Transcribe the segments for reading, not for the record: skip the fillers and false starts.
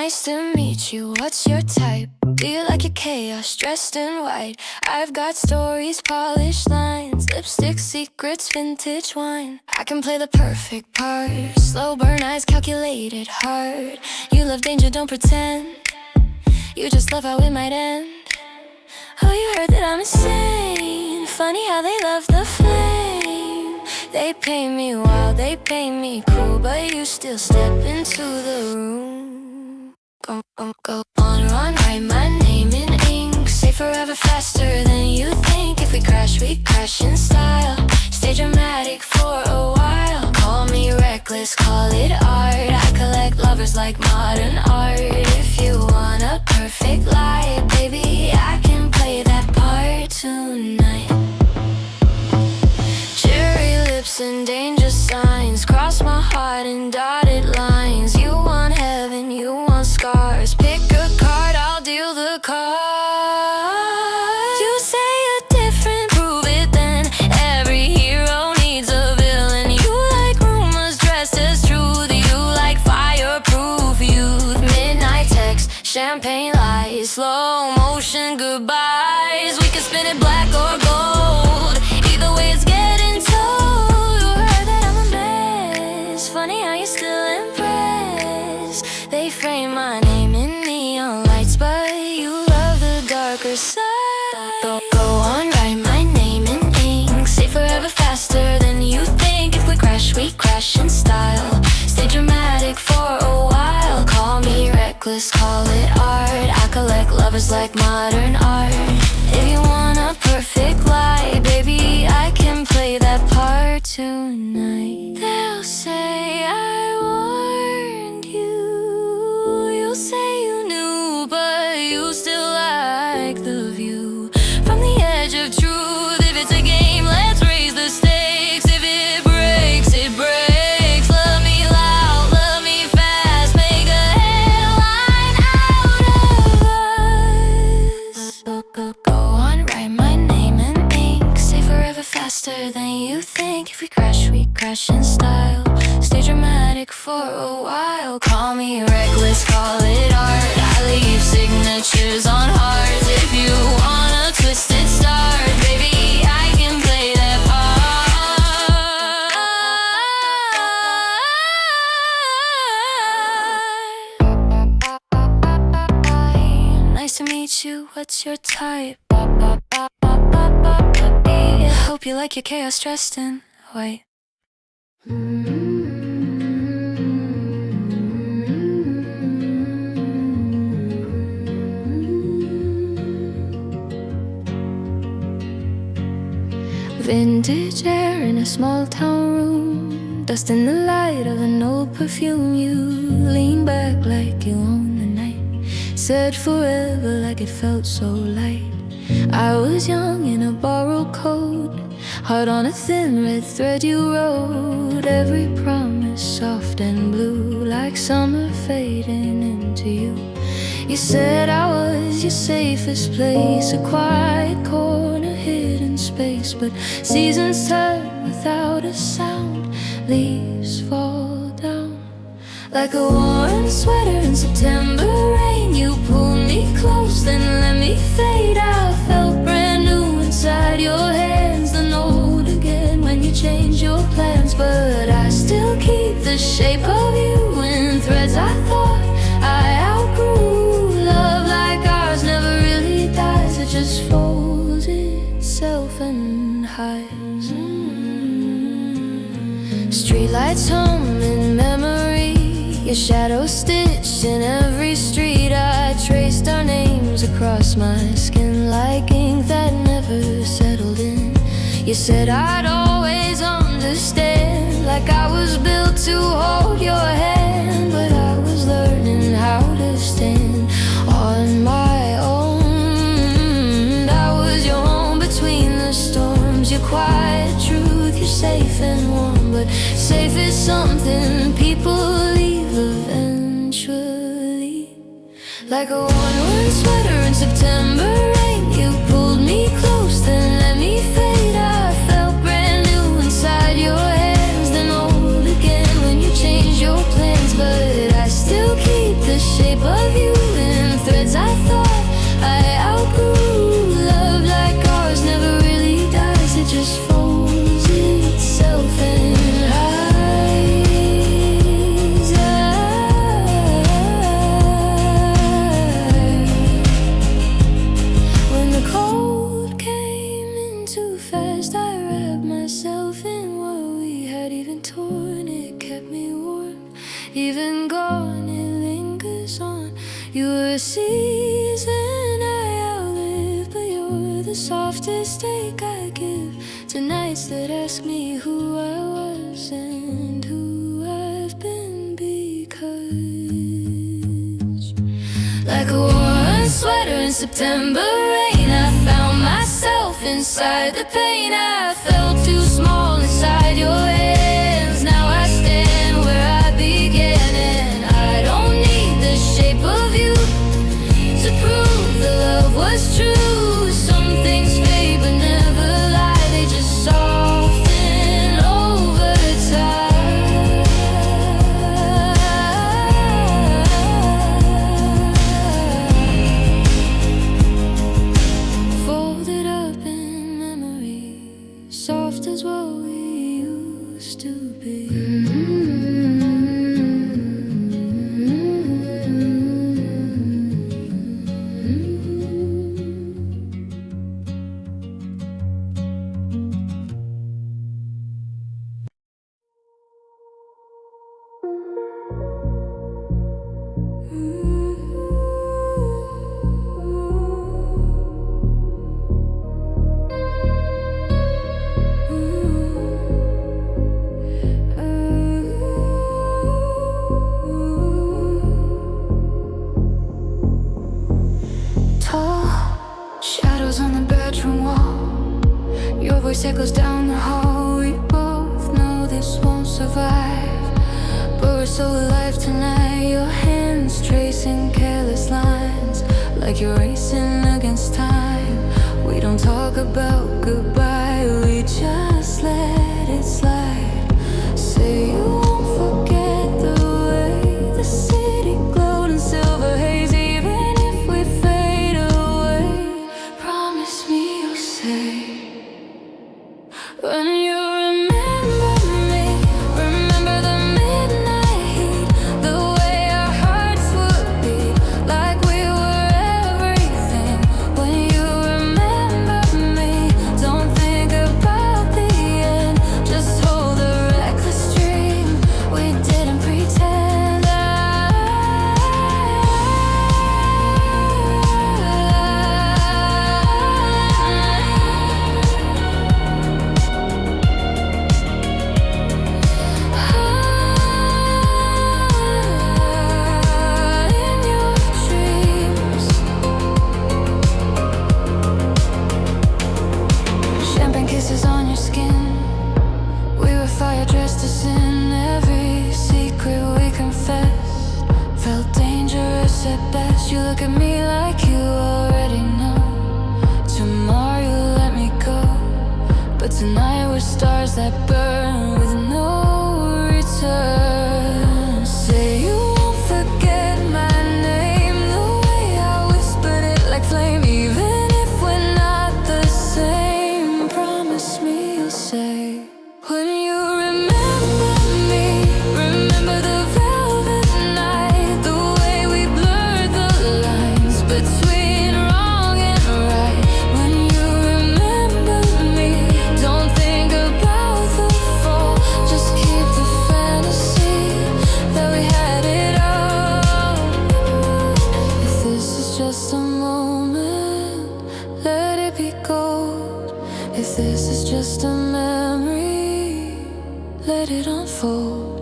Nice to meet you, what's your type? Do you like your chaos dressed in white? I've got stories, polished lines, lipstick secrets, vintage wine. I can play the perfect part, slow burn eyes, calculated heart. You love danger, don't pretend. You just love how it might end. Oh, you heard that I'm insane. Funny how they love the flame. They pay me wild, they pay me cool, but you still step into the room. Go on, run, write my name in ink. Say forever faster than you think. If we crash in style. Stay dramatic for a while. Call me reckless, call it art. I collect lovers like modern art. If you want a perfect lie, baby, I can play that part tonight. Cherry lips and danger signs. Cross my heart in dotted lines. You want heaven, you want scars. Pick a card, I'll deal the cards. You say you're different, prove it then. Every hero needs a villain. You like rumors dressed as truth. You like fireproof youth. Midnight text, champagne lights, slow motion goodbyes. We can spin it black or gold. Either way it's getting told. You heard that I'm a mess. Funny how you still impress. They frame my name in neon lights, but you love the darker side. Go on, write my name in ink. Say forever faster than you think. If we crash in style. Stay dramatic for a while. Call me reckless, call it art. I collect lovers like modern art. If you want a perfect lie, baby, I can play that part tonight. They'll say I warned you. You'll say you knew, but you still like the view from the edge of truth. If it's a game, let's raise the stakes. If it breaks, it breaks. Love me loud, love me fast. Make a headline out of us. Go on, write my name in ink. Say forever faster than you think. If we crash in style. Stay dramatic for a while. Call me reckless, call it art. I leave signatures on hearts. If you want a twisted start, baby, I can play that part. Nice to meet you, what's your type? I hope you like your chaos dressed in white. Vintage air in a small town room, dust in the light of an old perfume. You lean back like you own the night, said forever like it felt so light. I was young in a borrowed coat, heart on a thin red thread you wrote. Every promise soft and blue, like summer fading into you. You said I was your safest place, a quiet corner, hidden space. But seasons turn without a sound, leaves fall down. Like a worn sweater in September rain, you pulled me close, then let me fade. I felt brand new inside your hands, then old again when you change your plans. But I still keep the shape of you in threads I thought I outgrew. Love like ours never really dies, it just folds itself and hides. Streetlights hum in memory, your shadow stitched in every street. I traced our names across my skin like ink that never settled in. You said I'd always understand, like I was built to hold your hand. But I was learning how to stand on my own. I was your home between the storms, your quiet truth, you're safe and warm. But safe is something people leave eventually. Like a worn sweater in September rain, you pulled me close, then let me fade. I felt brand new inside your hands, then old again when you changed your plans. But I still keep the shape of You're a season I outlive, but you're the softest take I give to nights that ask me who I was and who I've been because like a worn sweater in September rain, I found myself inside the pain. I felt too small inside your hands. Now I stand where I began, and I don't need the shape of you to prove the love was true. Some things fade but never lie, they just soften over time. Folded up in memory, soft as what we used to be. Shadows on the bedroom wall, your voice echoes down the hall. We both know this won't survive, but we're so alive tonight. Your hands tracing careless lines, like you're racing against time. We don't talk about goodbye, we just let it slide. Say you won't forget the way the city glowed in silver haze. Even if we fade away, promise me you'll say, when you remember me, remember the midnight heat, the way our hearts would beat, like we were everything. When you remember me, don't think about the end, just hold the reckless dream we didn't pretend. In your dreams, champagne kisses on your skin. We were fire dressed to sin. Every secret we confessed felt dangerous at best. You look at me like you already know. Tomorrow you let me go, but tonight we're stars that burn with no return. Say you won't forget my name, the way I whispered it like flame. Even if we're not the same, promise me you'll say, when you remember me, remember the velvet night, the way we blurred the lines between wrong and right. When you remember me, don't think about the fall, just keep the fantasy that we had it all. If this is just a moment, let it be gold. If this is just a memory, let it unfold.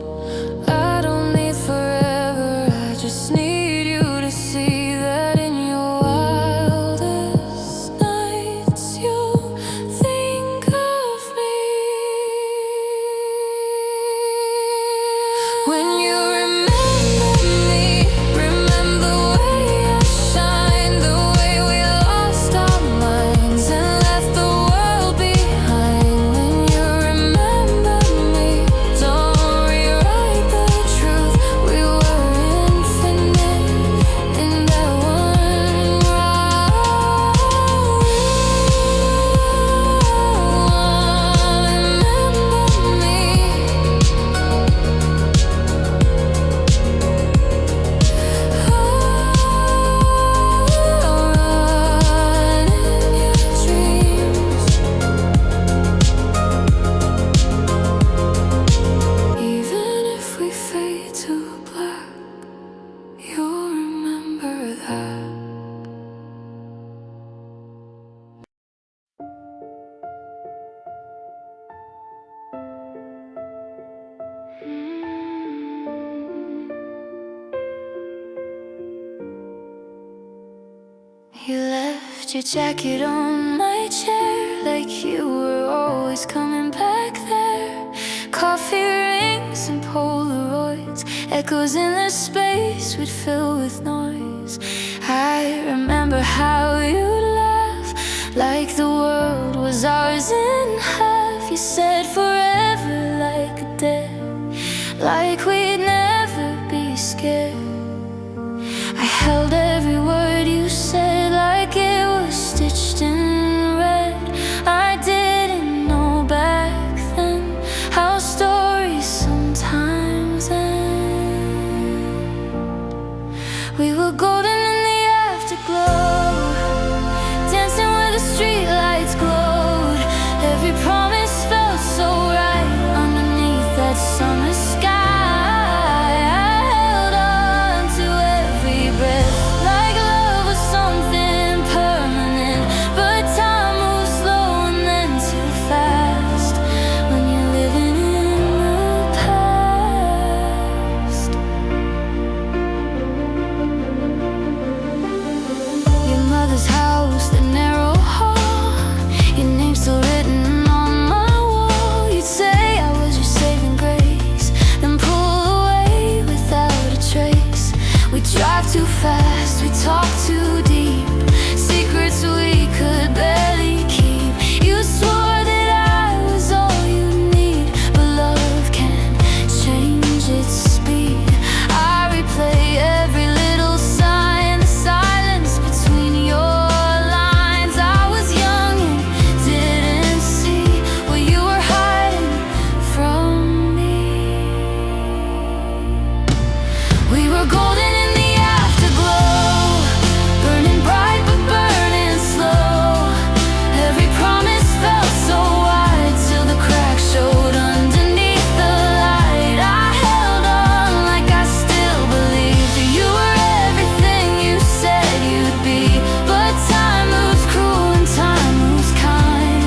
I don't need forever, I just need you to see that in your wildest nights you'll think of me. When you remember me, remember the way I shine, the way we lost our minds and left the world behind. When you remember me, don't rewrite your jacket on my chair, like you were always coming back there. Coffee rings and Polaroids, echoes in the space we'd fill with noise. I remember how you'd laugh, like the world was ours in half. You said forever like a death, like we'd never be scared. I held every word you said like it was stitched in red. I didn't know back then how stories sometimes end. We were golden in the afterglow, dancing where the streetlights glowed. Every promise felt so right underneath that summer sky. Too fast, we talk too deep, secrets we could barely keep. You swore that I was all you need, but love can change its speed. I replay every little sign, the silence between your lines. I was young and didn't see what you were hiding from me. We were golden in the burning bright but burning slow. Every promise felt so wide till the cracks showed underneath the light. I held on like I still believed that you were everything you said you'd be. But time moves cruel and time moves kind.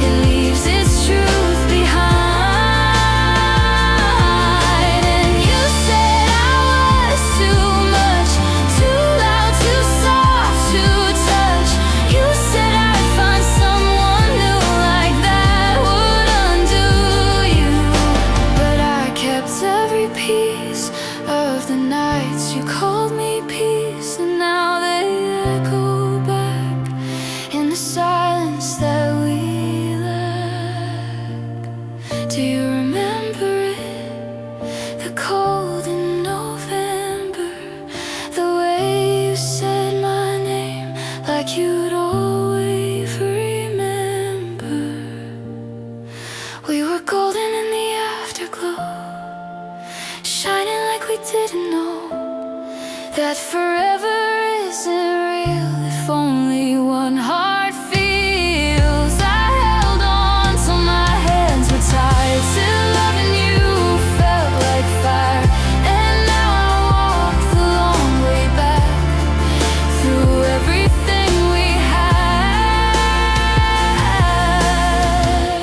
It leaves its truth behind. And you said I was too much, too loud, too soft to touch. You said I'd find someone new like that would undo you. But I kept every piece of the nights you called me peace, and now they echo back in the silence that we lack. Do you remember it? The cold in November, the way you said my name like you'd always remember. We were golden in the afterglow, shining like we didn't know that forever isn't real if only one heart feels. I held on till my hands were tired, till loving you felt like fire. And now I walk the long way back through everything we had.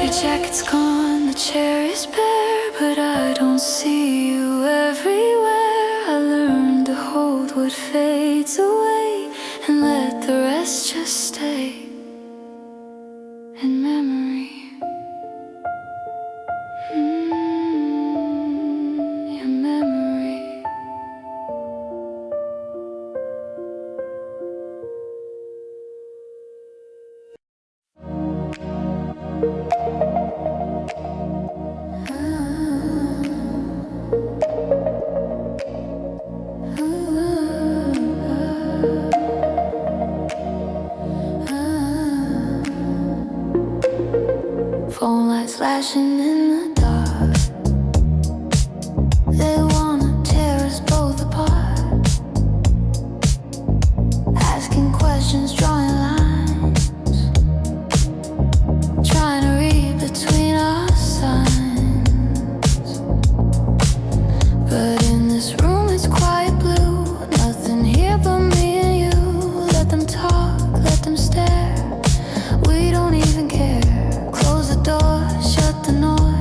Your jacket's gone, the chair is bare, but I don't see you everywhere. I learned to hold what fades away and let the rest just stay in memory. Your memory. Phone lights flashing in the dark, they wanna tear us both apart. Asking questions, drawing lines, trying to read between our signs. But in this room it's quiet blue, nothing here but me and you. Let them talk, let them stare, we don't even care. Close the door, shut the noise.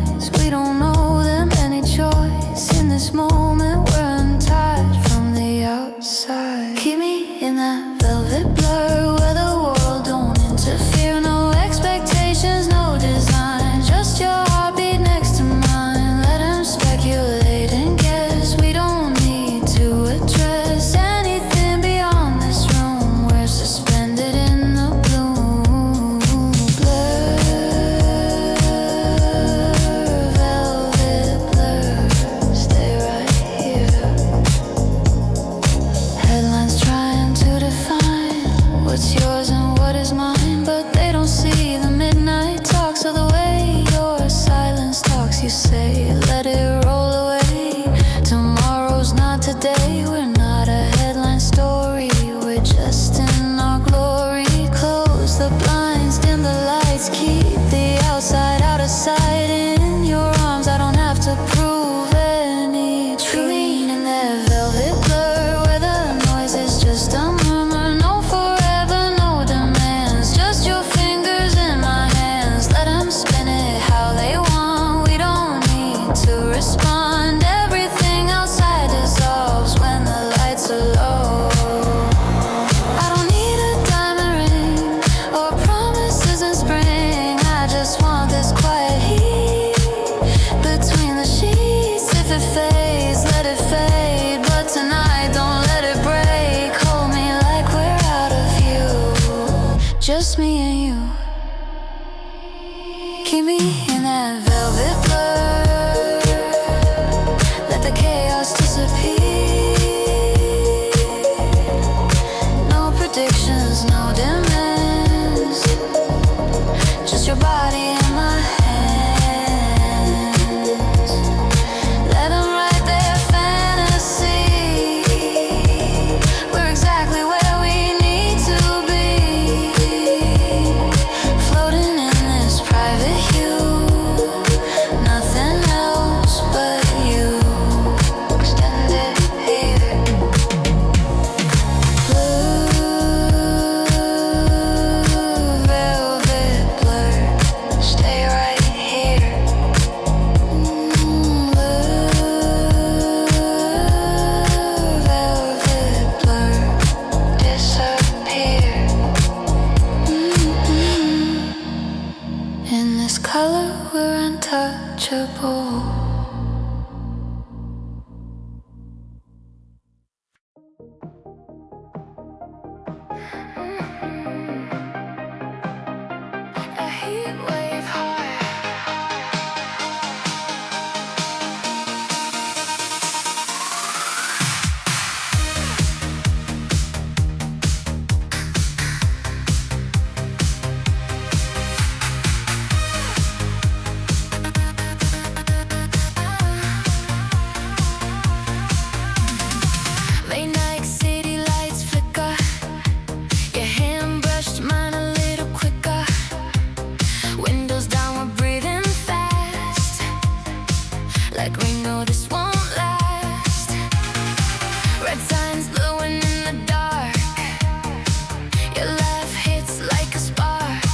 just dim the lights, keep the outside out of sight. In your arms, I don't have to prove anything. Dreaming in that velvet blur where the noise is just a murmur. No forever, no demands, just your fingers in my hands. Let them spin it how they want, we don't need to respond. Everything outside dissolves when the lights are low. I don't need a diamond ring or promises in spring. I just want this quiet heat between the sheets. If it fades, let it fade, but tonight don't let it break. Hold me like we're out of view, just me and you. Keep me in that velvet blur, let the chaos disappear. No predictions, no demands, just your body in my hands. Let them write their fantasy. We're exactly where we need to be, floating in this private hue. Nothing else but you. Extended here. Blue velvet blur, stay right here. Blue velvet blur, disappear. In this color we're untouchable. A heat wave high. Late night city lights flicker. Your hand brushed mine a little quicker. Windows down, we're breathing fast, like we know this won't last. Red signs glowing in the dark. Your laugh hits like a spark.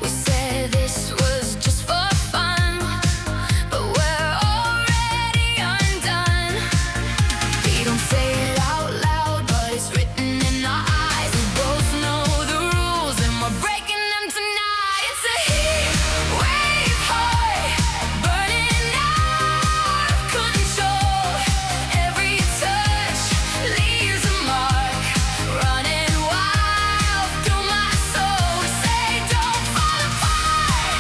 We said this was just for fun, but we're already undone. We don't say it out loud, but it's written in our eyes. We both know the rules and we're breaking them tonight. It's a heat wave high, burning out of control. Every touch leaves a mark, running wild through my soul. We say don't fall apart,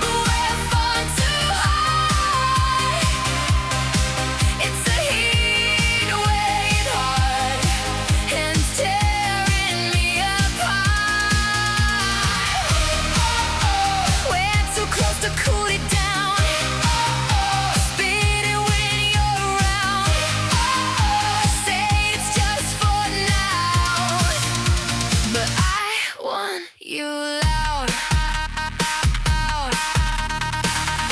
but we're falling too high. It's a heat wave hard and tearing me apart. We're too close to cool it down. Spit it when you're around. Say it's just for now, but I want you loud.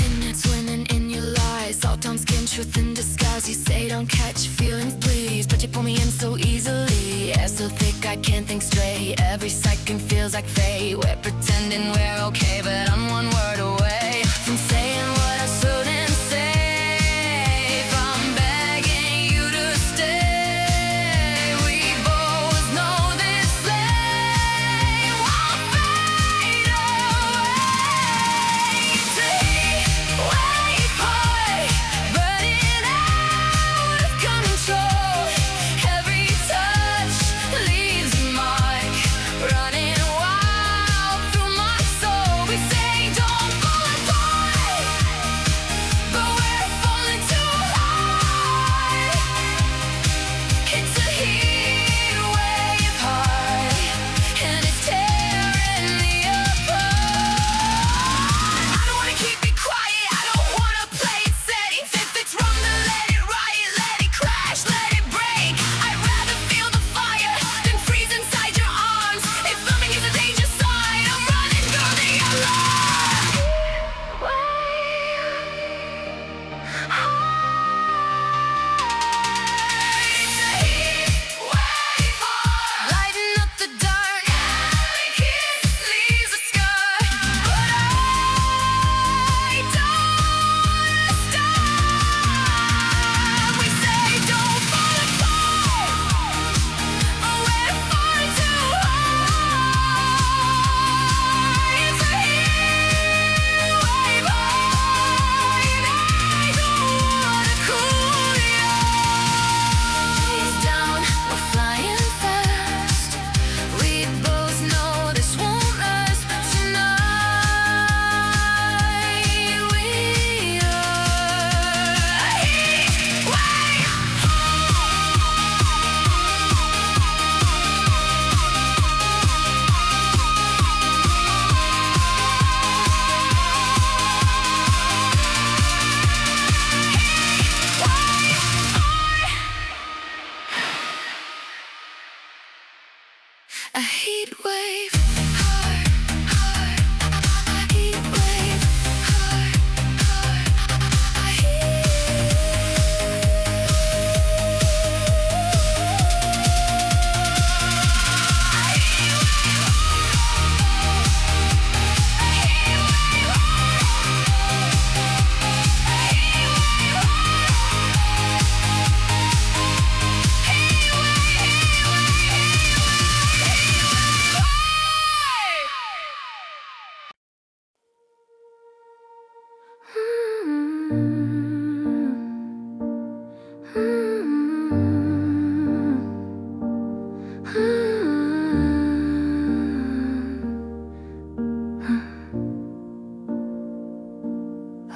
Minutes winning in your lies, all tone skin, truth in disguise. You say don't catch feelings, please, but you pull me in so easily. Air so thick I can't think straight. Every second feels like fate. We're pretending we're okay, but I'm one word away from saying what I shouldn't say. From begging you to stay. We both know this flame won't fade away. It's a heat wave high, burning out of control. Every touch leaves a mark, running wild through my soul. We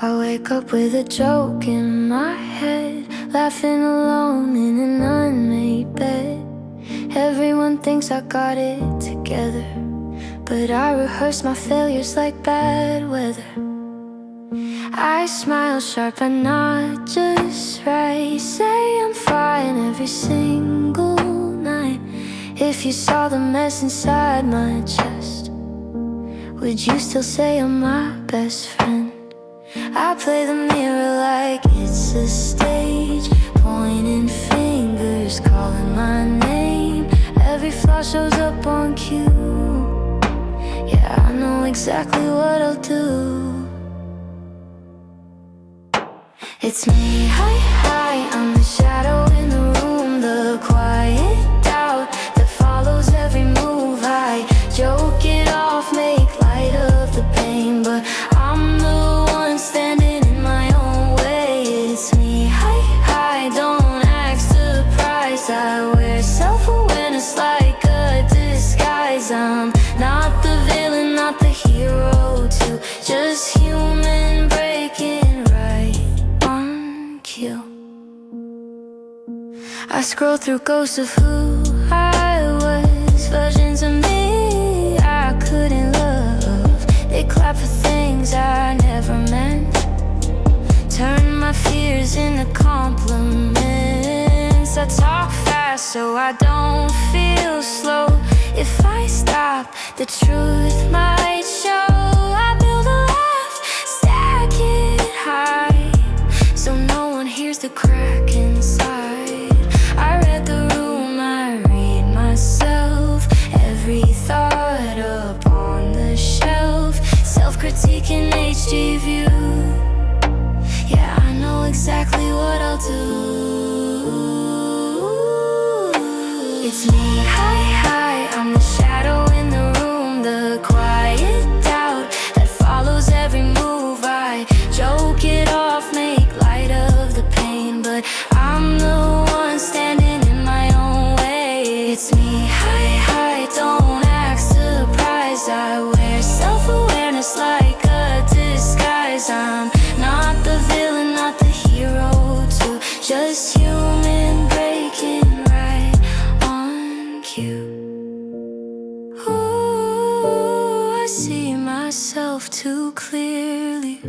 I wake up with a joke in my head, laughing alone in an unmade bed. Everyone thinks I got it together, but I rehearse my failures like bad weather. I smile sharp but not just right, say I'm fine every single night. If you saw the mess inside my chest, would you still say I'm my best friend? I play the mirror like it's a stage, pointing fingers, calling my name. Every flaw shows up on cue. Yeah, I know exactly what I'll do. It's me, hi, I'm the shadow in the room, the quiet doubt that follows every move. I joke it off, make light of the pain, but I'm the one standing in my own way. It's me, hi, don't act surprised. I wear self-awareness like a disguise. I'm not the villain, not the hero too, just human breaking right on cue. I scroll through ghosts of who I was, versions of me I couldn't love. They clap for things I never meant, turn my fears into compliments. I talk fast so I don't feel slow. If I stop, the truth might show. I build a life, stack it high, so no one hears the crack inside. I read the room, I read myself, every thought up on the shelf. Self-critique in HD view. Yeah, I know exactly what I'll do. It's me, hi, I'm the shadow in the room, the quiet doubt that follows every move. I joke it off, make light of the pain, but I'm the one standing in my own way. It's me, hi, don't act surprised. I wear self-awareness like a disguise. I'm not the villain, not the hero too, just human breaking right on cue. Ooh, I see myself too clearly.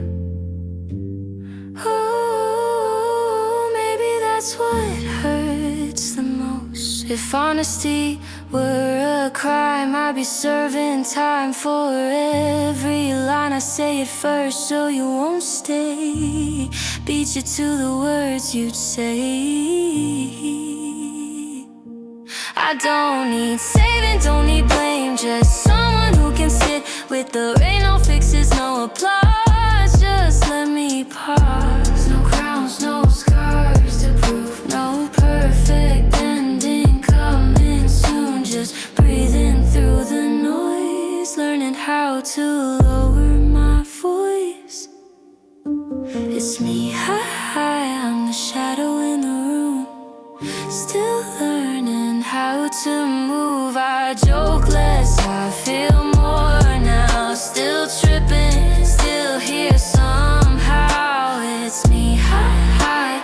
Ooh, maybe that's what hurts the most. If honesty were a crime, I'd be serving time for every line I say at first, so you won't stay. Beat you to the words you'd say. I don't need saving, don't need blame, just someone who can sit with the rain. No fixes, no applause, just let me pause. No crowns, no scars to prove, no perfect ending coming soon. Just breathing through the noise, learning how to lower my voice. It's me, hi, I'm the shadow in the room, still learning how to move. I joke less, I feel more now, still tripping, still here somehow. It's me, hi,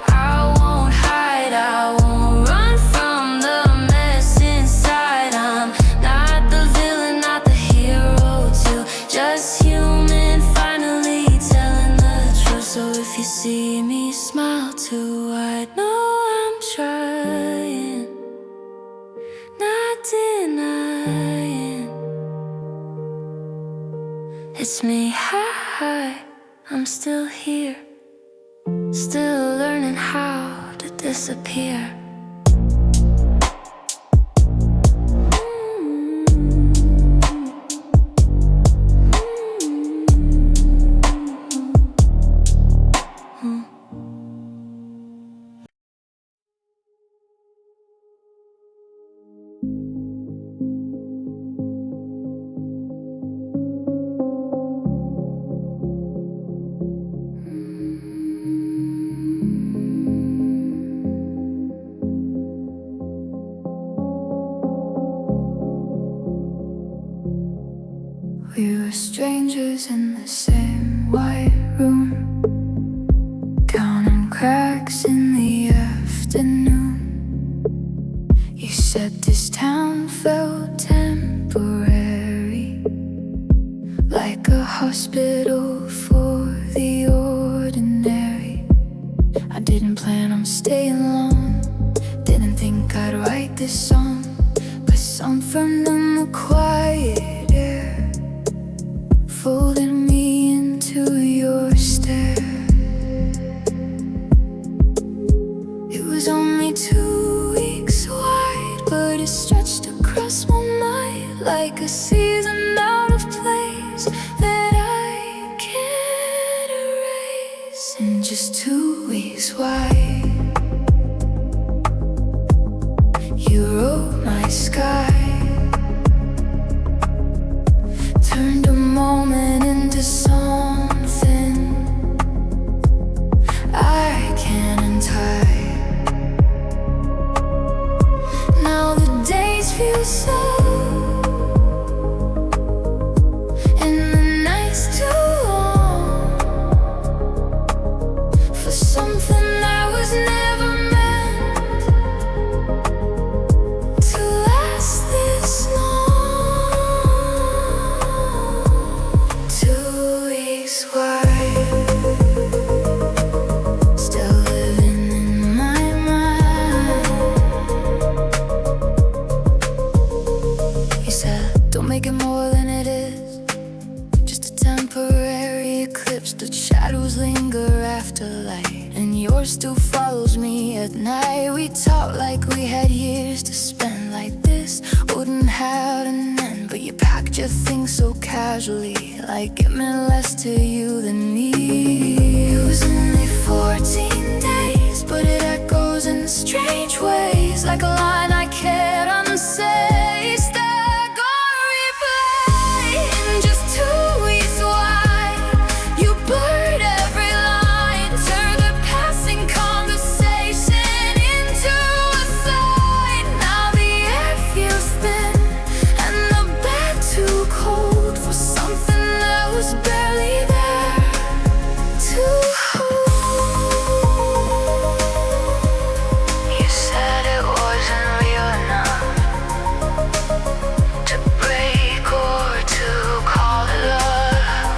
I won't hide, I won't run from the mess inside. I'm not the villain, not the hero too, just human, finally telling the truth. So if you see me smile too, I know I'm trying, not denying. It's me, hi, I'm still here, still learning how to disappear. We were strangers in the same white room, counting cracks in the afternoon. You said this town felt temporary, like a hospital for the ordinary. I didn't plan on staying long, didn't think I'd write this song, but something in the quiet air folded me into your stare. It was only 2 weeks wide, but it stretched across my mind like a season out of place that I can't erase. In just 2 weeks wide, you wrote my sky, turned a moment into something I can't untie. Now the days feel so, and the nights too long, for something that was never meant to last this long. 2 weeks wide, still living in my mind. You said, don't make it more than it is, just a temporary eclipse. The shadows linger after light, and yours still follows me at night. We talked like we had years to spend, like this wouldn't have an end. But you packed your things so casually, like it meant less to you than me. It was only 14 days, but it echoes in strange ways, like a line I can't unsay. Still gonna replay. In just 2 weeks wide, you blurred every line, turned the passing conversation into a sign. Now the air feels thin and the bed too cold for something that was barely there to hold. You said it wasn't real enough to break or to call it love,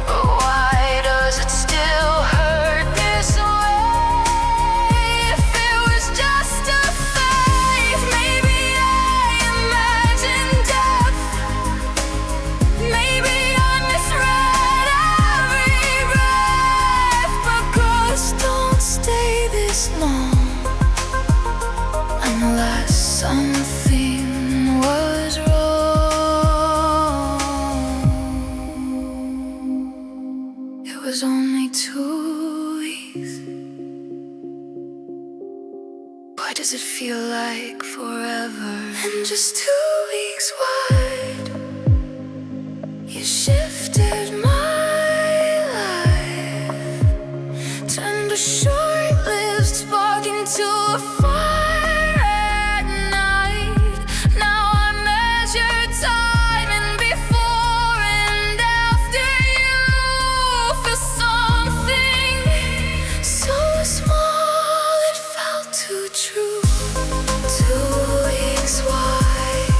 but why does it still hurt this way? If it was just a phase, maybe I imagined depth, maybe I misread every breath. But ghosts don't stay this long unless something was wrong. It was only 2 weeks. Why does it feel like forever? And just 2 weeks wide, you shifted my life, turned a short-lived spark into a fire at night. Now I measure time and before and after you, for something so small it felt too true. 2 weeks wide,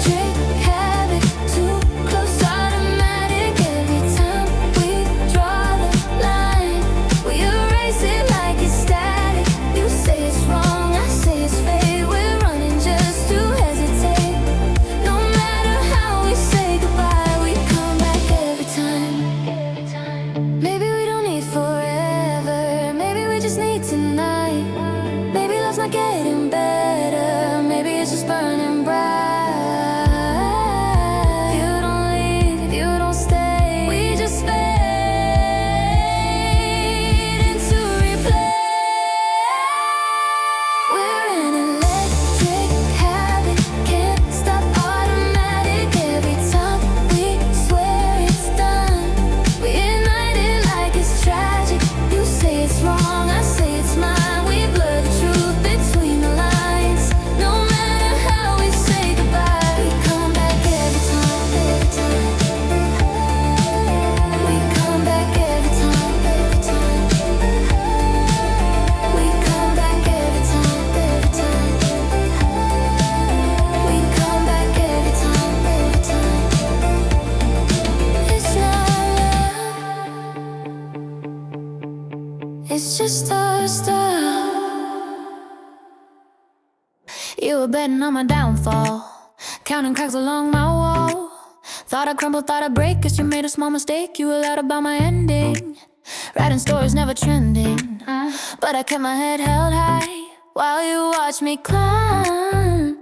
electric habit, too close, automatic. Every time we draw the line, we erase it like it's static. You say it's wrong, I say it's fake. We're running just to hesitate. No matter how we say goodbye, we come back every time. Maybe we don't need forever, maybe we just need tonight. Maybe love's not getting better, maybe it's just burning bright. You don't leave, you don't stay, we just fade into replay. We're an electric habit, can't stop, automatic. Every time we swear it's done, we ignite it like it's tragic. You say it's wrong, I say it's mine. We blur the truth between the lines. No matter how we say goodbye, we come back every time, every time. We come back every time, every time. We come back every time, every time. We come back every time, every time. It's not love, it's just our style. You were betting on my downfall, counting cracks along my wall. Thought I'd crumble, thought I'd break, cause you made a small mistake. You were loud about my ending, writing stories never trending. But I kept my head held high while you watched me climb.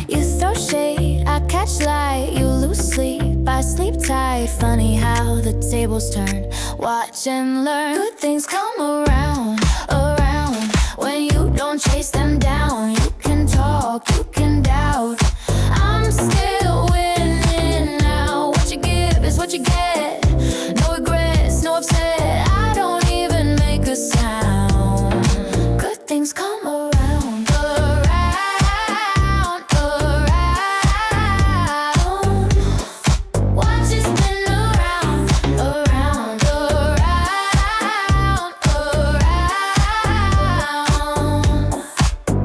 You throw shade, I catch light. You lose sleep, I sleep tight. Funny how the tables turn. Watch and learn. Good things come around, around. When you don't chase them down, you can talk, you can doubt. I'm still winning now. What you give is what you get. No regrets, no upset. I don't even make a sound. Good things come around, around, around. Watch it spin around, around, around, around.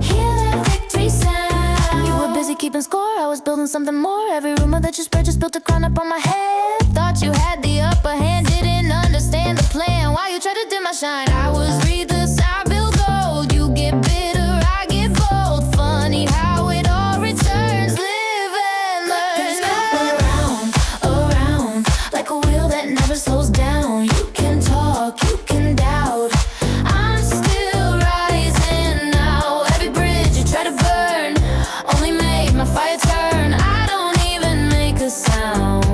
Hear that victory sound. You were busy keeping score, I was building something more. Every rumor that you spread just built a crown up on my head. Thought you had the upper hand, didn't understand the plan. Why you tried to dim my shine? I was read the I build gold. You get bitter, I get bold. Funny how it all returns. Live and learn. Things come around, around, like a wheel that never slows down. You can talk, you can doubt. I'm still rising now. Every bridge you try to burn only made my fire turn. I don't even make a sound.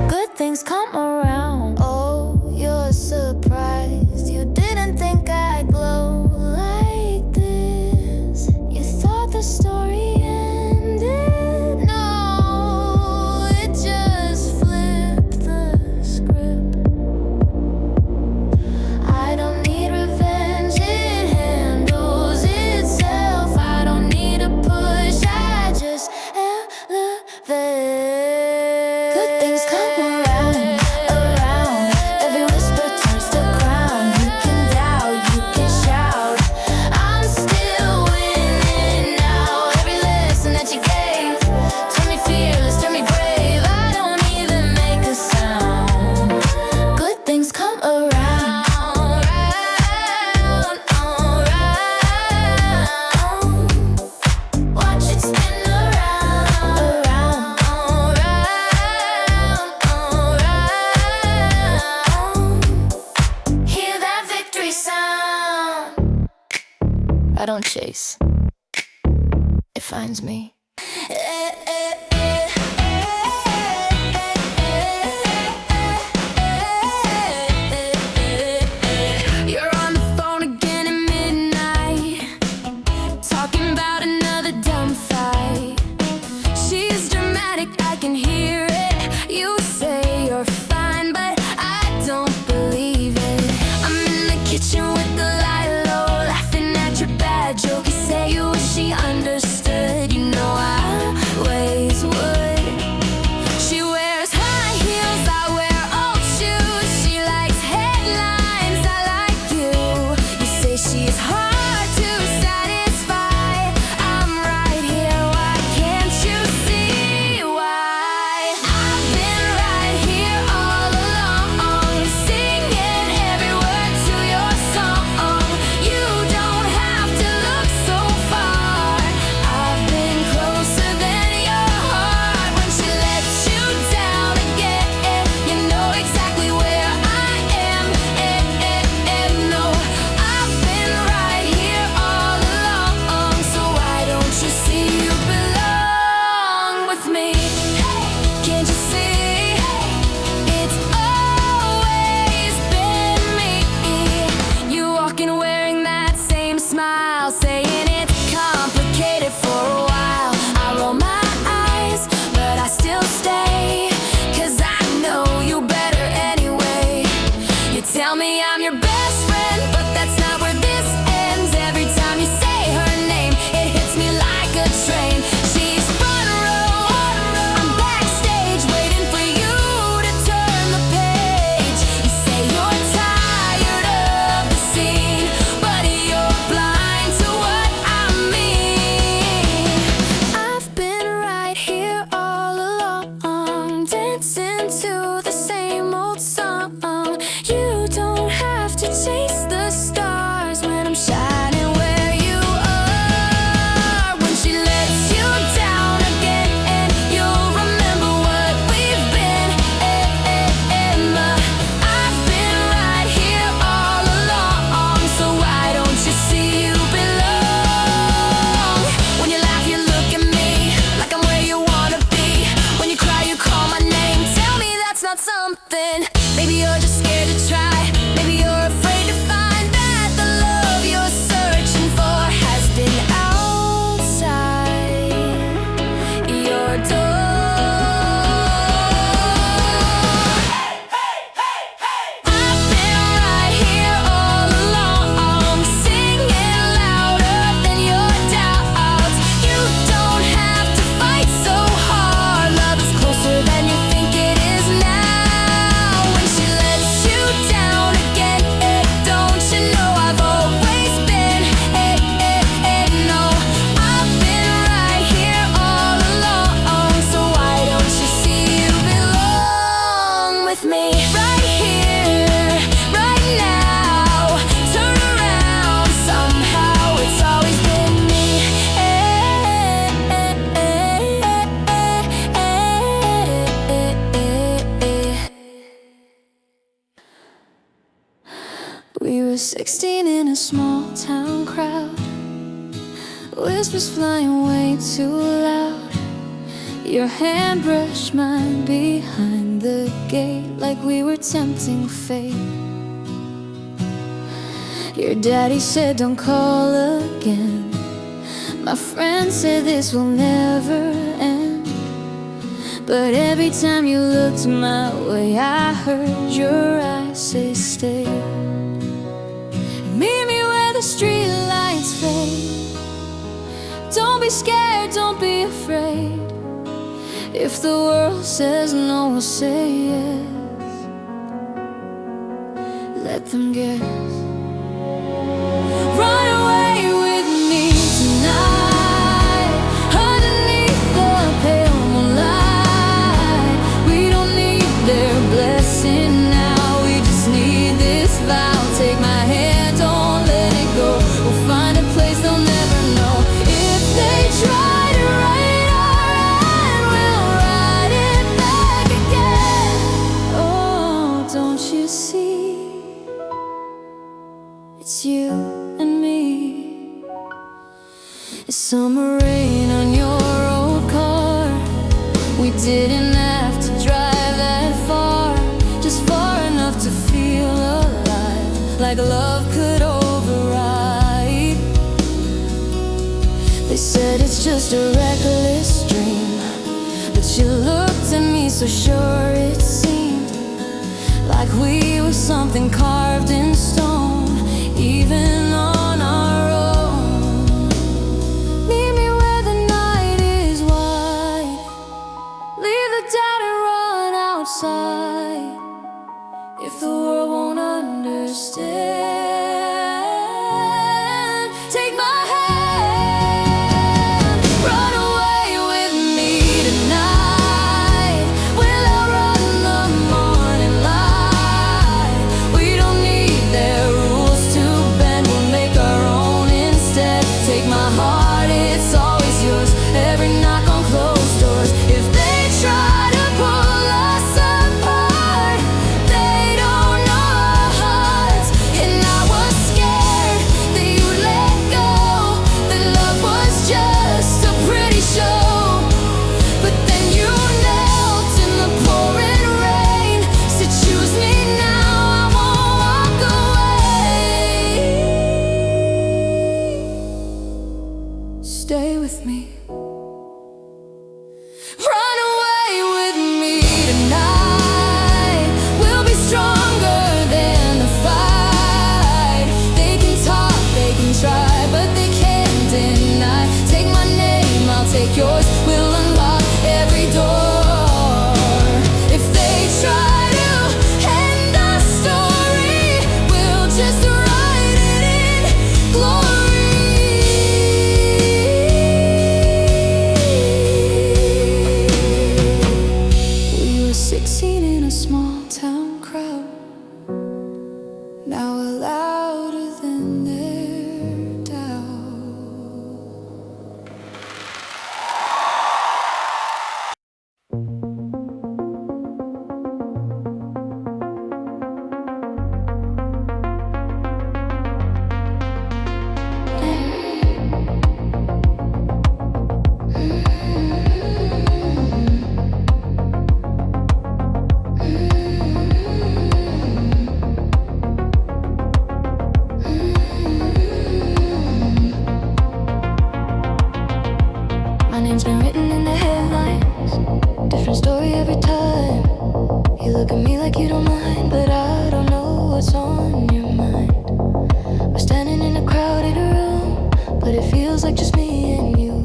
Good things come around. Oh, you're surprised. You didn't think I'd glow like this. You thought the story ended. No, it just flipped the script. I don't need revenge, it handles itself. I don't need a push, I just elevate. Good things come around, around. Every whisper turns to crown. You can doubt, you can shout. I'm still winning now. Every lesson that you gave turned me fearless, turned me brave. I don't even make a sound. Good things come around, around, around. Watch it spin around, around, around, around. Hear that victory sound. I don't chase, it finds me. You're on the phone again at midnight, talking about another dumb fight. She's dramatic, I can hear it. You say you're fine, but I don't believe it. I'm in the kitchen with the light low, laughing at your bad joke. You say you wish she understood. You know I always would. She wears high heels, I wear old shoes. She likes headlines, I like you. You say she's hard to satisfy. I'll were 16 in a small town crowd, whispers flying way too loud. Your hand brushed mine behind the gate, like we were tempting fate. Your daddy said don't call again. My friend said this will never end. But every time you looked my way, I heard your eyes say stay. Meet me where the street lights fade. Don't be scared, don't be afraid. If the world says no, we'll say yes. Let them guess. Run away with me tonight, underneath the pale moonlight. We don't need their blessing now, we just need this vow. Take my hand, don't let it go. We'll find a place they'll never know. If they try to write our end, we'll write it back again. Oh, don't you see? It's you and me. It's summer rain on your old car. We didn't have to drive that far, just far enough to feel alive, like love could override. They said it's just a reckless dream, but you looked at me so sure it seemed like we were something carved in stone, even on our own. Meet me where the night is wide. Leave the doubt and run outside. If the world won't understand, take my hand. Run away with me tonight. We'll outrun the morning light. We don't need their rules to bend, we'll make our own instead. Take my heart, it's always yours. Every knock on closed doors. If they try to pull us apart, they don't know our hearts. And I was scared that you'd let go, that love was just a pretty show. But then you knelt in the pouring rain, said choose me now, I won't walk away. Stay with me. Run away with me tonight. We'll be stronger than the fight. They can talk, they can try, but they can't deny. Take my name, I'll take yours. We'll unlock every door. If they try to end our story, we'll just write it in glory. We were 16 in a small town crowd. Now we're louder than their doubt. My name's been written in the headlines, different story every time. You look at me like you don't mind, but I don't know what's on your mind. We're standing in a crowded room, but it feels like just me and you.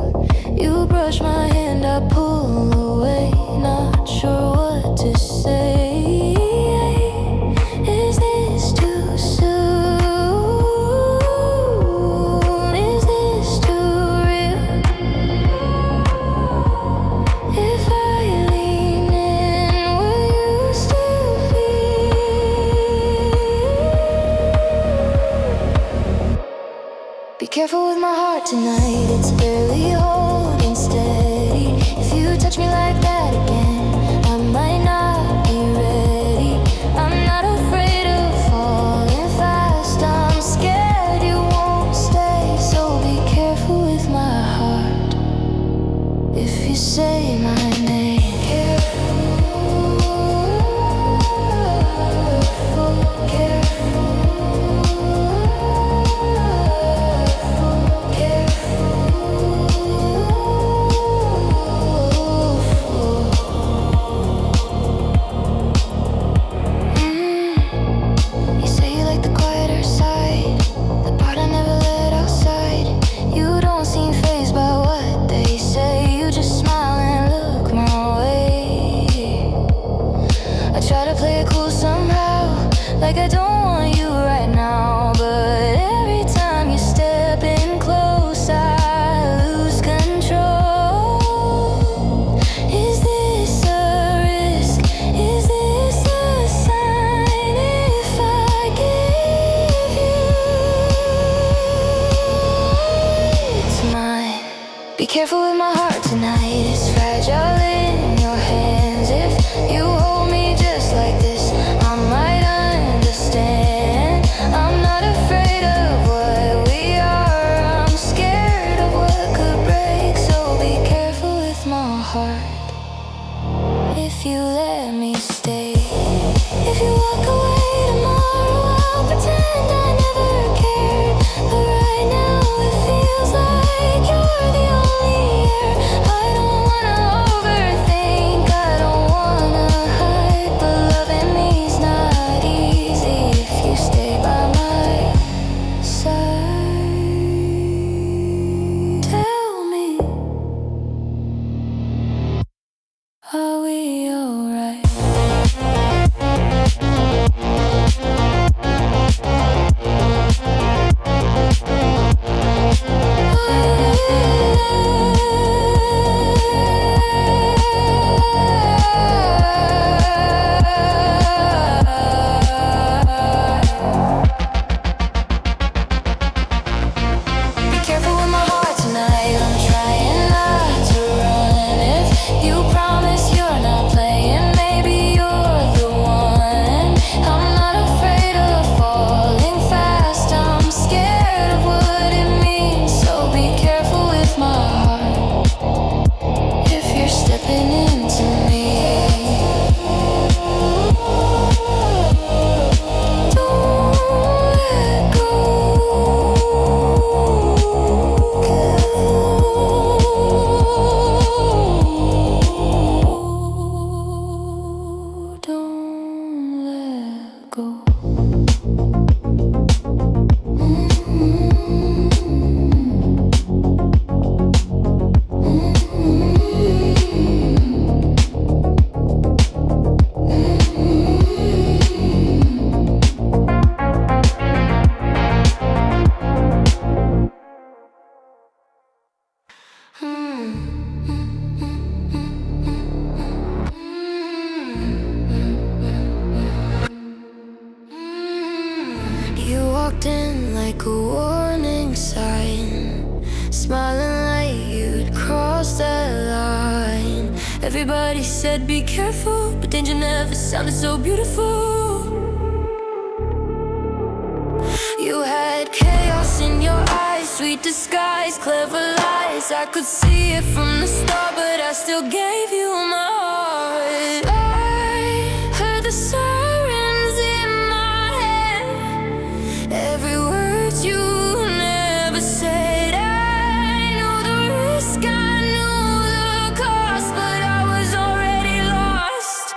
You brush my hand, I pull away, not sure what to say. Is this too soon? Is this too real? If I lean in, will you still feel? Be careful with my heart tonight, it's barely say my name. Like I don't want you right now, but every time you step in close, I lose control. Is this a risk? Is this a sign? If I give you, it's mine. Be careful with my heart tonight. It's fragile in your hands. If you hold me just like this, I might understand. I'm not afraid of what we are. I'm scared of what could break. So be careful with my heart. If you let me stay. If you walk away tomorrow, I'll pretend I never cared. But right now it feels like you're the only air. I don't wanna overthink, I don't wanna hide, but loving me's not easy if you stay by my side. Tell me, are we alright? Be careful with my heart tonight. I'm trying not to run. If you promise you're not playing, maybe you're the one. I'm not afraid of falling fast. I'm scared of what it means. So be careful with my heart. If you're stepping into me, don't let go. Don't let go. You walked in like a warning sign, smiling like you'd crossed that line. Everybody said be careful, but danger never sounded so beautiful. You had chaos in your eyes, sweet disguise, clever lies. I could see it from the start, but I still gave you my heart. I heard the sirens in my head, every word you never said. I knew the risk, I knew the cost, but I was already lost.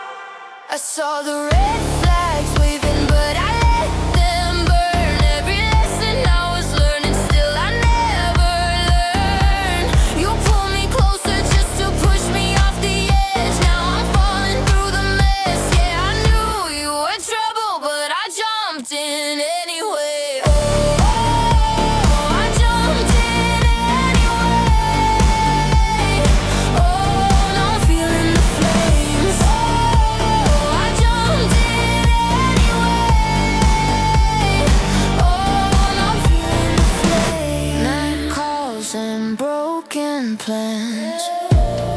I saw the red flags waving, but I let them burn. Every lesson I was learning, still I never learned. You pulled me closer just to push me off the edge. Now I'm falling through the mess. Yeah, I knew you were trouble, but I jumped in anyway. Oh, I jumped in anyway. Oh, now I'm feeling the flames. Oh, I jumped in anyway. Oh, now I'm feeling the flames. Night calls and broken plans,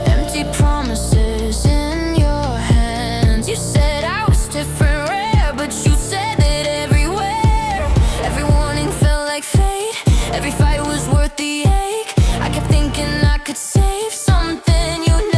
empty promises in your hands. You said I was different, rare, but you said it everywhere. Every warning felt like fate, every fight was worth the ache. I kept thinking I could save something you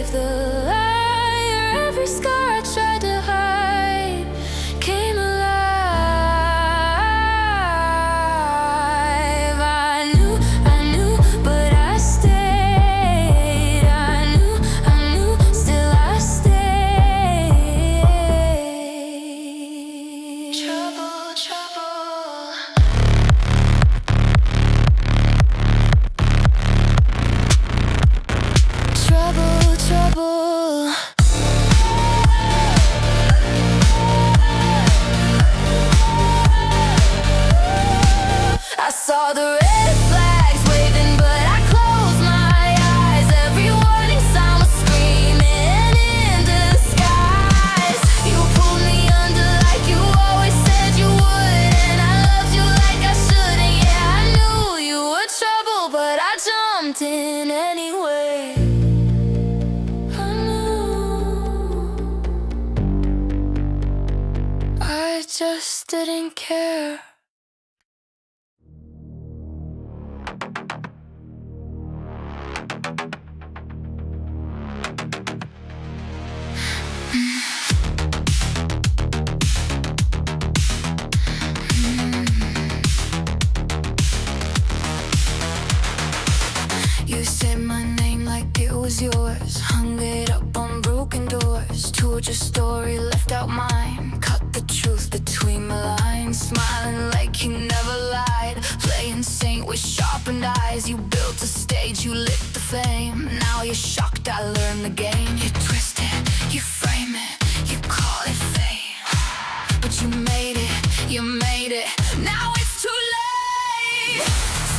of the liar. Every scar I tried to hide came alive. I knew, but I stayed. I knew, still I stayed. Trouble, trouble. Trouble, trouble. I saw the red flags waving, but I closed my eyes. Every warning sign was screaming in disguise. You pulled me under like you always said you would, and I loved you like I should. And yeah, I knew you were trouble, but I jumped in anyway. I knew. I just didn't care. You said my name like it was yours. Hung it up on broken doors. Told your story, left out mine. Cut the truth between my lines. Smiling like you never lied. Playing saint with sharpened eyes. You built a stage, you lit the flame. Now you're shocked I learned the game. You twist it, you frame it, you call it fame. But you made it, now it's too late.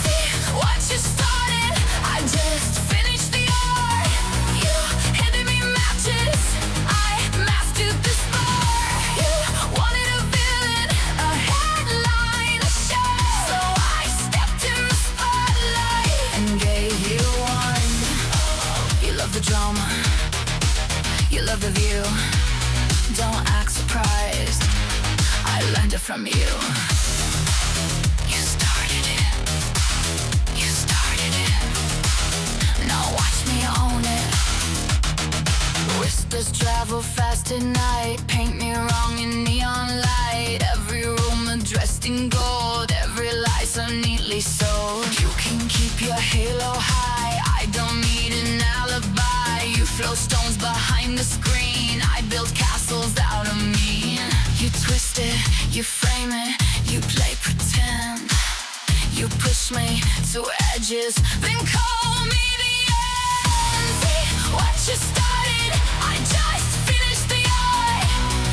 See what you started, I just finished the art. You handed me matches, I mastered the spark. You wanted a villain, a headline, a show. So I stepped in the spotlight and gave you one. You love the drama, you love the view. Don't act surprised, I learned it from you. You started it, you started it. Now watch me own it. Whispers travel fast at night. Paint me wrong in neon light. Every room dressed in gold. Every lie so neatly sold. You can keep your halo high, I don't need an alibi. You throw stones behind the screen, I build castles out of me. You twist it, you frame it, you play pretend. You push me to edges, then call me the end. See what you started, I just finished the art.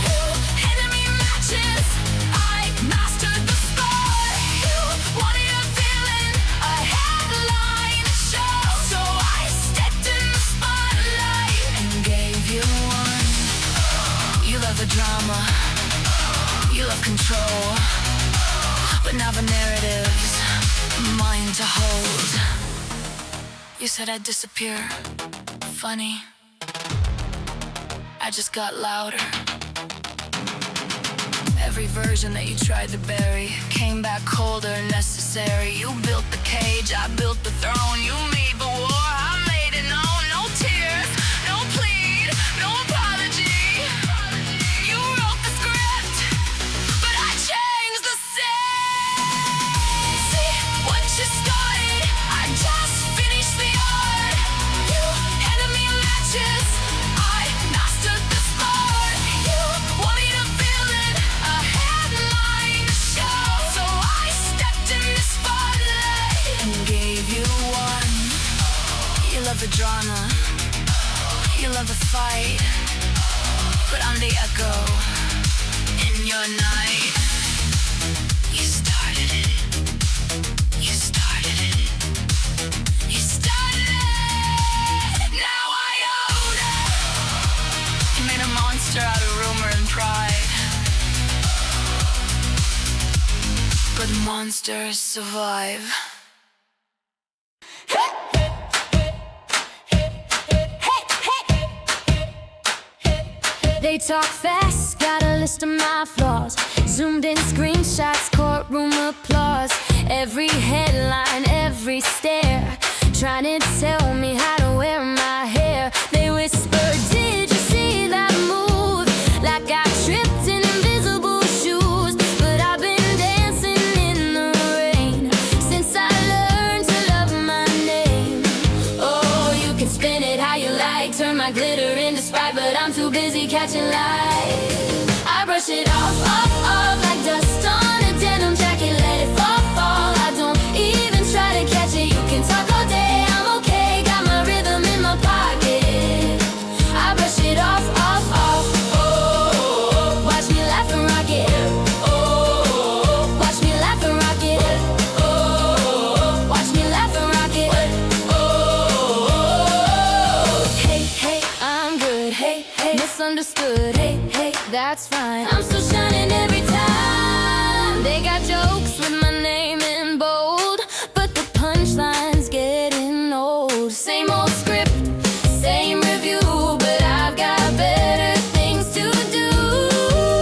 You handed me matches, I mastered the sport. You wanted a villain, a headline, a show. So I stepped in the spotlight and gave you one. You love the drama, you love control, but now the narrative's mine to hold. You said I'd disappear, funny, I just got louder. Every version that you tried to bury came back colder, necessary. You built the cage, I built the throne. You made the war, I made it known. No tears, no plead, no apology. You wrote the script, but I changed the scene. See what you started, I just finished the art. You handed me matches, I mastered the sport. You wanted a villain, a headline, a show. So I stepped in the spotlight and gave you one. You love the drama, you love the fight, but I'm the echo in your night. You started it, you started it, you started it. Now I own it. You made a monster out of rumor and pride, but monsters survive. They talk fast, got a list of my flaws. Zoomed in screenshots, courtroom applause. Every headline, every stare, trying to tell me how to wear my hair. They whisper like. Turn my glitter into Sprite, but I'm too busy catching light. I brush it off, off, off like dust on a denim jacket. Let it fall, fall. I don't even try to catch it. You can talk all day, I'm okay. Got my rhythm in my pocket. I brush it off, off, off. Oh, watch me laugh and rock it. Oh, watch me laugh and rock it. Oh, watch me laugh and rock it. Oh, hey, hey, I'm good. Hey, hey, misunderstood. Hey, hey, that's fine. I'm still shining every time. They got jokes with my name in bold, but the punchline's getting old. Same old script, same review, but I've got better things to do.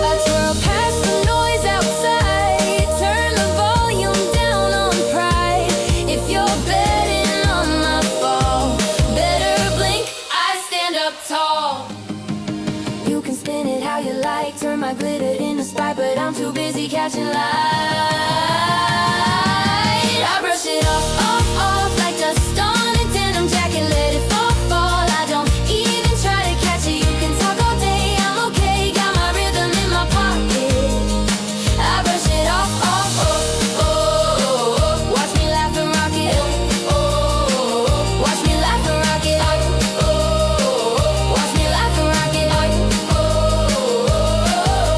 I twirl past the noise outside, turn the volume down on pride. If you're betting on my fall, better blink, I stand up tall. You can spin it how you like, turn my glitter into Sprite, but I'm too busy catching light. I brush it off, off, off like dust on a denim jacket. Let it fall, fall. I don't even try to catch it. You can talk all day, I'm okay. Got my rhythm in my pocket. I brush it off, off, oh, oh, oh. Watch me laugh and rock it. Oh, oh, watch me laugh and rock it. Oh, oh, watch me laugh and rock it.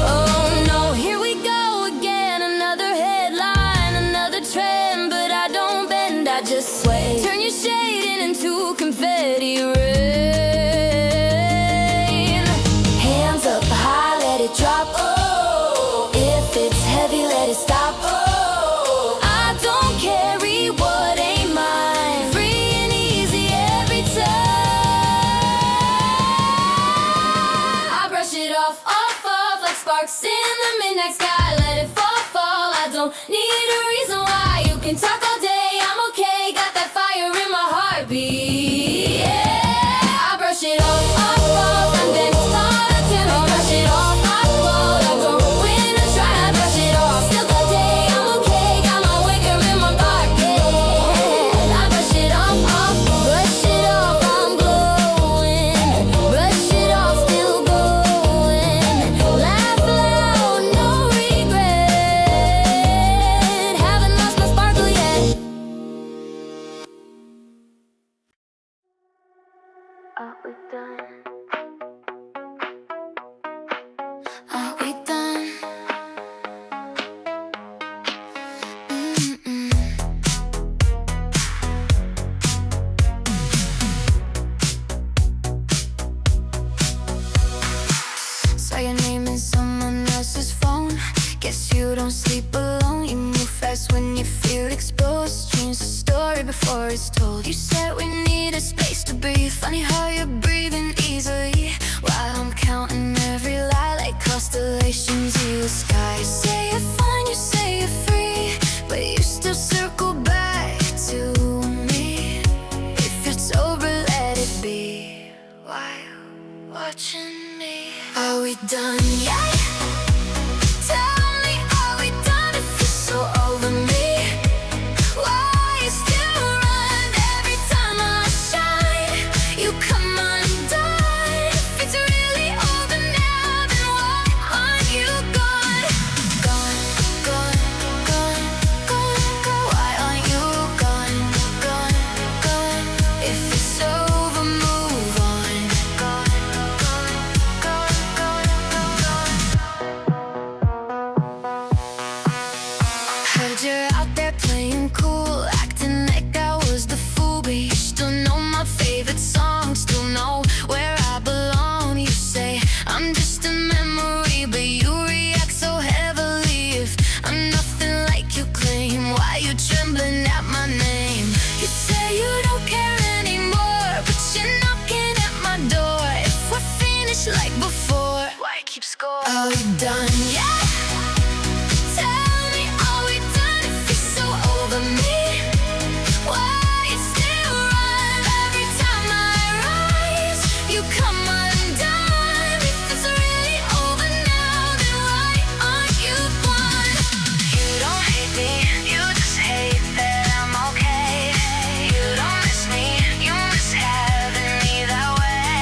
Oh, no, here we go again. Another headline, another trend, but I don't bend, I just sway. Turn your shade into confetti rain. Hands up high, let it drop. Oh, if it's heavy, let it stop. Oh, I don't carry what ain't mine. Free and easy every time. I brush it off, off, off like sparks in the midnight sky. Let it fall, fall. I don't need a reason why. You can talk all day, I'm okay. Got that fire in my heartbeat. Yeah, I brush it off, off, off. I'm bent on a tin. I brush it off, off, off. I go when I try. I brush it off. Still all day, I'm okay. Got my wicker in my pocket. I brush it off, off. Brush it off, I'm glowing. Brush it off, still going. Laugh loud, no regret. Haven't lost my sparkle yet. Are we done? Are we done? Mm-mm. Saw your name in someone else's phone. Guess you don't sleep alone. You move fast when you feel exposed. Change the story before it's told. You said we need a space to breathe. Funny how you're breathing easily while I'm counting every lie like constellations in the sky. You say you're fine, you say you're free, but you still circle back to me. If it's over, let it be. While watching me, are we done yet? Tell me, are we done if you're so over me? Why you still run every time I shine? You come undone. If it's really over now, then why aren't you gone? Gone, gone, gone, gone, gone. Why aren't you gone, gone, gone? If it's over, move on. Gone, gone, gone, gone, gone. Heard you're out there playing cool, acting like I was the fool, but you still know my favorite song, still know where I belong. You say I'm just a memory, but you react so heavily. If I'm nothing like you claim, why you trembling at my name? You say you don't care anymore, but you're knocking at my door. If we're finished like before, why keep score? Are we done yet? Tell me, are we done if you're so over me? Why you still run every time I rise? You come undone. If it's really over now, then why aren't you gone? You don't hate me, you just hate that I'm okay. You don't miss me, you miss having me that way.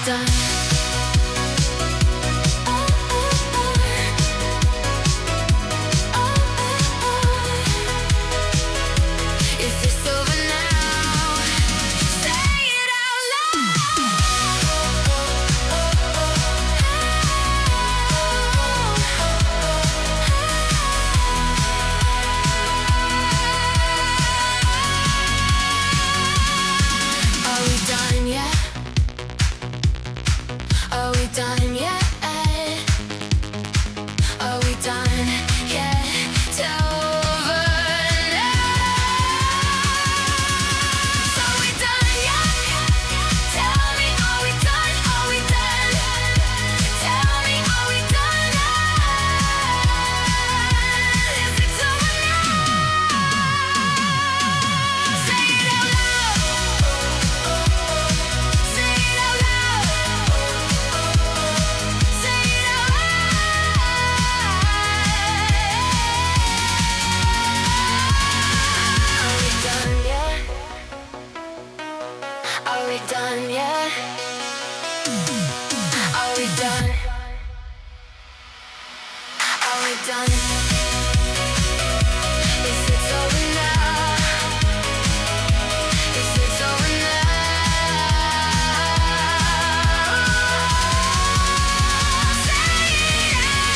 done? Is this over now? Say it out loud. Are we done yet? Are we done yet? Are we done yet? Over now. Are we done yet? Tell me, are we done? Are we done? Tell me, are we done? Is it over now? Say it out loud. Say it out loud. Say it out loud. Are we done yet? Are we done? Are we done? Is it over now? Is it over now? Say it out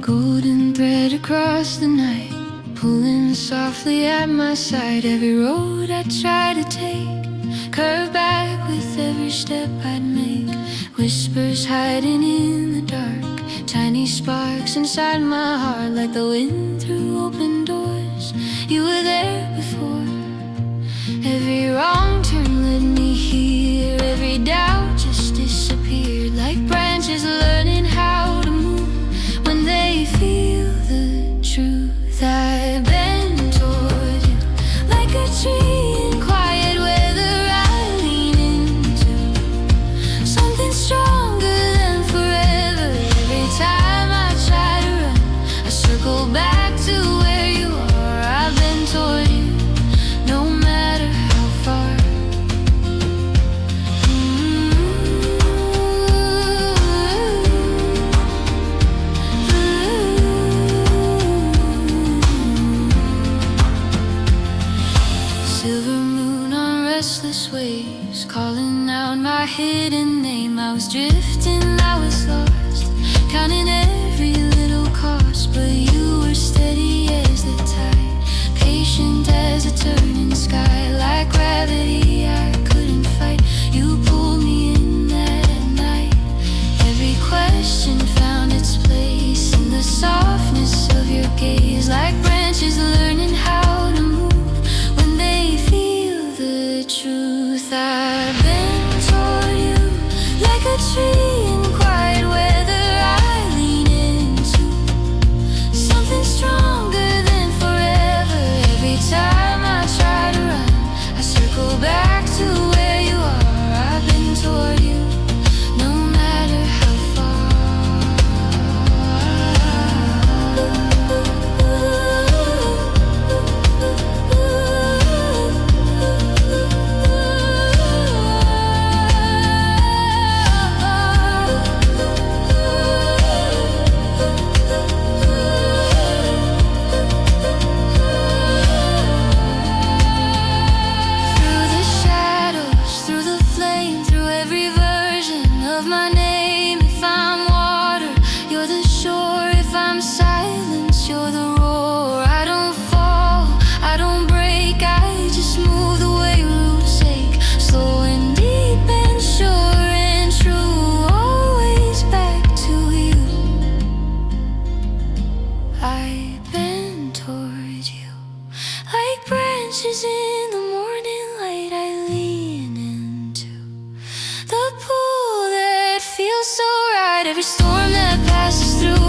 Golden thread across the night, pulling softly at my side. Every road I try to take, curve back with every step I'd make. Whispers hiding in the dark, tiny sparks inside my heart, like the wind through open doors. You were there before. Every wrong turn led me here. Every doubt just disappeared, like branches learning how to move when they feel the truth. I bend toward you like a tree in quiet weather. I lean into something stronger than forever. Every time I try to run, I circle back to where you are. I bend toward you, no matter how far. Silver moon on restless waves, calling out my hidden name. I was drifting, I was lost, counting every little cost, but you were steady as the tide, patient as a turning sky. Like gravity I couldn't fight, you pulled me in that night. Every question found its place in the softness of your gaze, like branches learning how to move when they feel the truth. I've been toward you like a tree in quiet weather. I lean into something stronger than forever. Every time I try to run, I circle back to where you are. I've been toward you, no matter how Through the shadows, through the flame, through every version of my name. If I'm water, you're the shore. If I'm silence, you're the roar. I don't fall, I don't break, I just move the way roots ache. Slow and deep and sure and true, always back to you. I bend toward you like branches in the morning light. I lean into the pull that feels so right. Every storm that passes through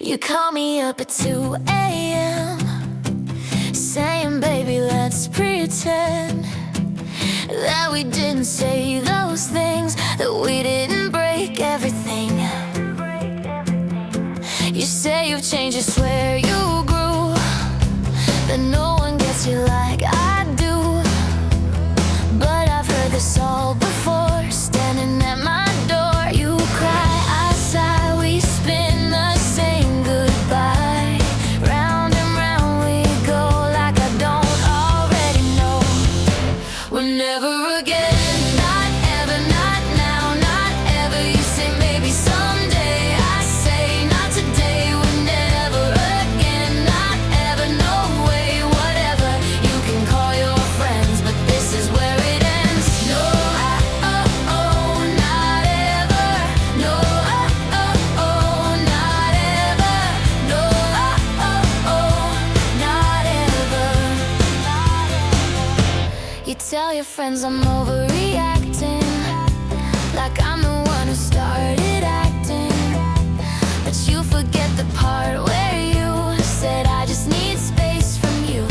You call me up at 2 a.m. saying, baby, let's pretend that we didn't say those things, that we didn't break everything. You say you've changed, you swear you grew, that no one gets you like I do. But I've heard this all before, standing at my door. You cry, I sigh, we spin the same goodbye. Round and round we go, like I don't already know. We're never again. Not ever, not now, not ever. You say maybe someday, I say not today. We're never again. Not ever, no way, whatever. You can call your friends, but this is where it ends. No, not ever. No, not ever. No, not ever. You tell your friends I'm overreacting, like I'm the one who started acting. But you forget the part where you said I just need space from you.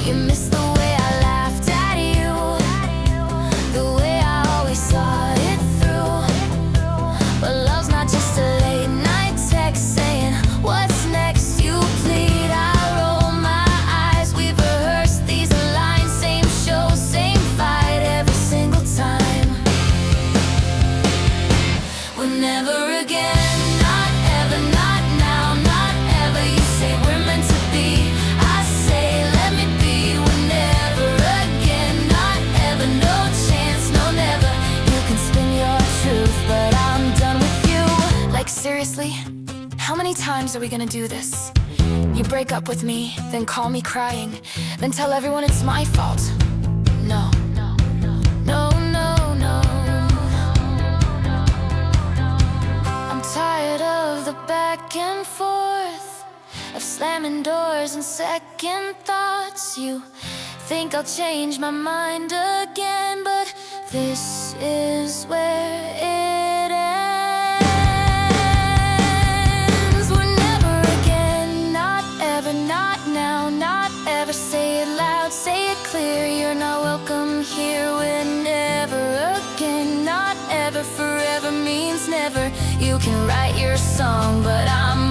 You miss the way I laughed at you, the way I always saw it through. But love's not just a late night text saying, what's next? You plead, I roll my eyes. We've rehearsed these lines, same show, same fight every single time. We're never again. Not ever, not now, not ever. You say we're meant to be, I say let me be. We're never again. Not ever, no chance, no never. You can spin your truth, but I'm done with you. Like seriously, how many times are we gonna do this? You break up with me, then call me crying, then tell everyone it's my fault. No, no, no, no, no. I'm tired of the back and forth, of slamming doors and second thoughts. You think I'll change my mind again, but this is where it ends. We're never again. Not ever, not now, not ever. Say it loud, say it clear. You're not welcome here. We're never again. Not ever, forever means never. You can write your song, but I'm